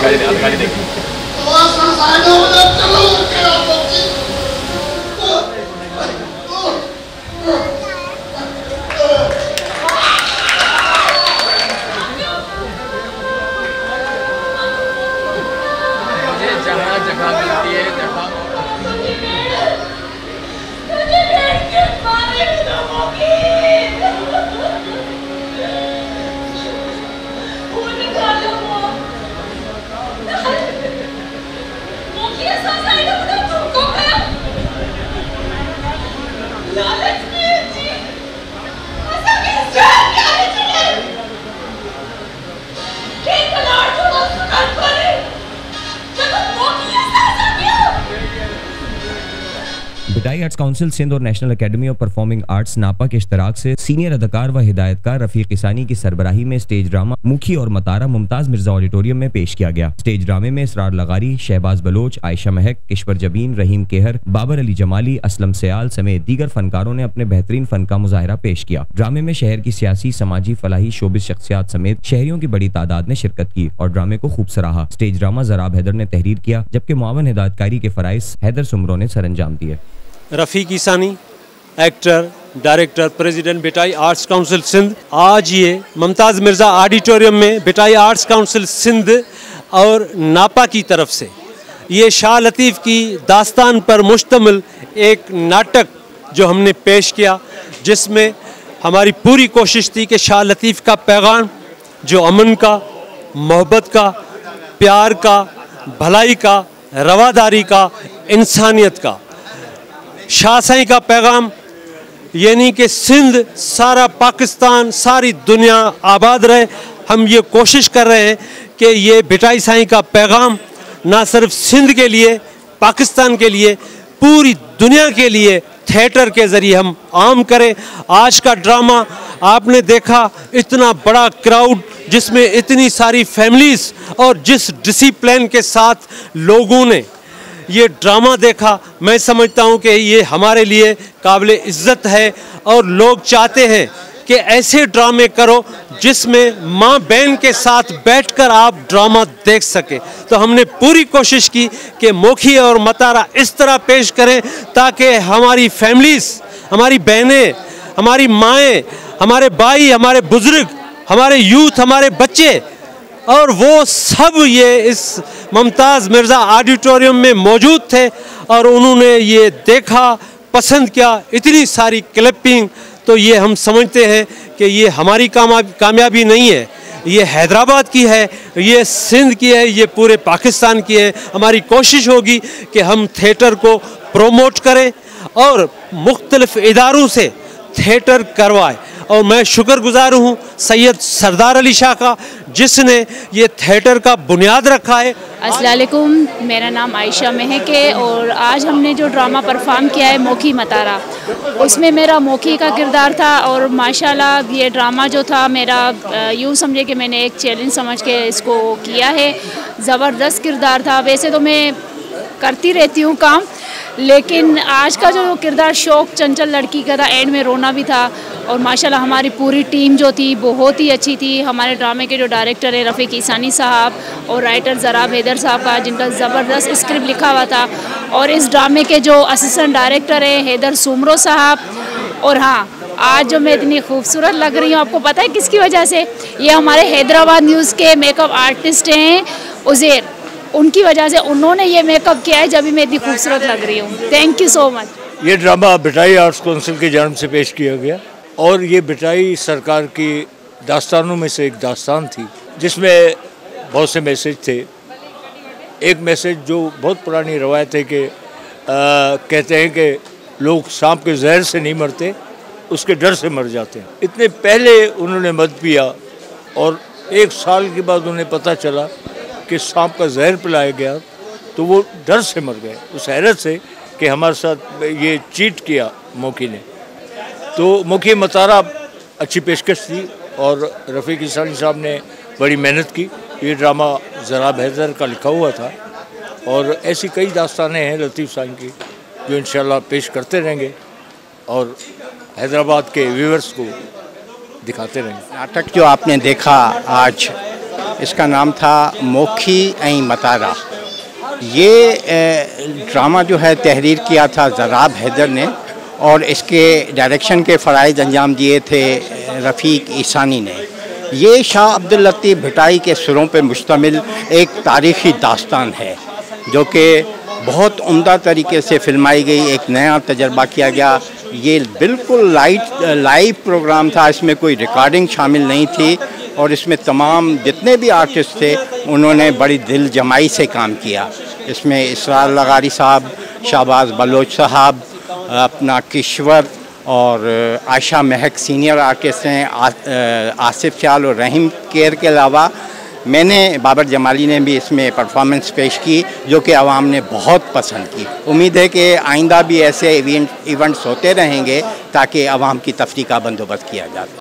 गाली देखिए। जहाँ जगह मिलती है भिटाई आर्ट्स काउंसिल सिंध और national academy of performing arts नापा के इश्तराक से सीनियर अदाकार व हिदायतकार रफीक इसानी की सरबराही में स्टेज ड्रामा मुखी और मतारा मुमताज मिर्जा ऑडिटोरियम में पेश किया गया। स्टेज ड्रामे में इसरार लगारी, शहबाज बलोच, आयशा महक, किश्वर जबीन, रहीम केहर, बाबर अली जमाली, असलम सयाल समेत दीगर फनकारों ने अपने बेहतरीन फन का मुजाहरा पेश किया। ड्रामे में शहर की सियासी, समाजी, फलाही, शोबिस शख्सियात समेत शहरियों की बड़ी तादाद ने शिरकत की और ड्रामे को खूब सराहा। स्टेज ड्रामा जराब हैदर ने तहरीर किया, जबकि मुआवन हिदायतकारी के फराइज हैदर सुमरो ने सरअंजाम दिए। Rafiq Isani, actor, director, president Bhitai arts council Sindh. आज ये मुमताज़ मिर्ज़ा ऑडिटोरियम में भिटाई आर्ट्स काउंसिल सिंध और नापा की तरफ से ये शाह लतीफ़ की दास्तान पर मुश्तमिल एक नाटक जो हमने पेश किया, जिसमें हमारी पूरी कोशिश थी कि शाह लतीफ़ का पैगाम जो अमन का, मोहब्बत का, प्यार का, भलाई का, रवादारी का, इंसानियत का, शाह साईं का पैगाम, यानी कि सिंध, सारा पाकिस्तान, सारी दुनिया आबाद रहे। हम ये कोशिश कर रहे हैं कि ये भिटाई साईं का पैगाम ना सिर्फ सिंध के लिए, पाकिस्तान के लिए, पूरी दुनिया के लिए थिएटर के ज़रिए हम आम करें। आज का ड्रामा आपने देखा, इतना बड़ा क्राउड जिसमें इतनी सारी फैमिलीज़ और जिस डिसिप्लिन के साथ लोगों ने ये ड्रामा देखा, मैं समझता हूँ कि ये हमारे लिए काबिल इज़्ज़त है और लोग चाहते हैं कि ऐसे ड्रामे करो जिसमें माँ बहन के साथ बैठकर आप ड्रामा देख सके। तो हमने पूरी कोशिश की कि मोखी और मतारा इस तरह पेश करें ताकि हमारी फैमिलीज़, हमारी बहनें, हमारी माएँ, हमारे भाई, हमारे बुज़ुर्ग, हमारे यूथ, हमारे बच्चे और वो सब ये इस मुमताज़ मिर्ज़ा ऑडिटोरियम में मौजूद थे और उन्होंने ये देखा, पसंद किया, इतनी सारी क्लिपिंग। तो ये हम समझते हैं कि ये हमारी कामयाबी नहीं है, ये हैदराबाद की है, ये सिंध की है, ये पूरे पाकिस्तान की है। हमारी कोशिश होगी कि हम थिएटर को प्रोमोट करें और मुख्तलिफ इदारों से थिएटर करवाएं। और मैं शुक्रगुजार हूँ सैयद सरदार अली शाह का, जिसने ये थिएटर का बुनियाद रखा है। अस्सलाम वालेकुम, मेरा नाम आयशा महक है और आज हमने जो ड्रामा परफॉर्म किया है मोखी मतारा, उसमें मेरा मोखी का किरदार था और माशाल्लाह ये ड्रामा जो था मेरा यूँ समझे कि मैंने एक चैलेंज समझ के इसको किया है। ज़बरदस्त किरदार था। वैसे तो मैं करती रहती हूँ काम, लेकिन आज का जो किरदार शौक चंचल लड़की का था, एंड में रोना भी था। और माशाल्लाह हमारी पूरी टीम जो थी बहुत ही अच्छी थी। हमारे ड्रामे के जो डायरेक्टर है रफ़ीक इसानी साहब और राइटर जराब हैदर साहब का, जिनका ज़बरदस्त स्क्रिप्ट लिखा हुआ था। और इस ड्रामे के जो असिस्टेंट डायरेक्टर है हैदर सुमरो साहब। और हाँ, आज जो मैं इतनी खूबसूरत लग रही हूँ, आपको पता है किसकी वजह से? ये हमारे हैदराबाद न्यूज़ के मेकअप आर्टिस्ट हैं उज़ैर, उनकी वजह से उन्होंने ये मेकअप किया है, जब भी मैं इतनी खूबसूरत लग रही हूँ। Thank you so much. ये ड्रामा भिटाई आर्ट्स काउंसिल की जानिब से पेश किया गया और ये भिटाई सरकार की दास्तानों में से एक दास्तान थी, जिसमें बहुत से मैसेज थे। एक मैसेज जो बहुत पुरानी रवायत है कि कहते हैं कि लोग सांप के जहर से नहीं मरते, उसके डर से मर जाते हैं। इतने पहले उन्होंने मद पिया और 1 साल के बाद उन्हें पता चला कि सांप का जहर पिलाया गया, तो वो डर से मर गए, उस हैरत से कि हमारे साथ ये चीट किया मोखी ने। तो मोखी मतारा अच्छी पेशकश थी और रफ़ीक इसानी साहब ने बड़ी मेहनत की। ये ड्रामा जराब हैदर का लिखा हुआ था और ऐसी कई दास्तानें हैं लतीफ़ साईं की जो इंशाल्लाह पेश करते रहेंगे और हैदराबाद के व्यूअर्स को दिखाते रहेंगे। नाटक जो आपने देखा आज, इसका नाम था मोखी ऐं मतारा। ये ड्रामा जो है तहरीर किया था ज़राब हैदर ने और इसके डायरेक्शन के फ़राइज़ अंजाम दिए थे रफ़ीक ईसानी ने। ये शाह अब्दुल लतीफ़ भिटाई के सुरों पर मुश्तमिल एक तारीख़ी दास्तान है जो कि बहुत उम्दा तरीके से फिल्माई गई, एक नया तजर्बा किया गया। ये बिल्कुल लाइव प्रोग्राम था, इसमें कोई रिकॉर्डिंग शामिल नहीं थी और इसमें तमाम जितने भी आर्टिस्ट थे उन्होंने बड़ी दिल जमाई से काम किया। इसमें इसरार लगारी साहब, शाहबाज बलोच साहब, अपना किश्वर और आयशा महक सीनियर आर्टिस्ट हैं, आसिफ चाल और रहीम केर के अलावा मैंने बाबर जमाली ने भी इसमें परफॉर्मेंस पेश की जो कि आवाम ने बहुत पसंद की। उम्मीद है कि आइंदा भी ऐसे इवेंट्स होते रहेंगे ताकि आवाम की तफरीह का बंदोबस्त किया जाए।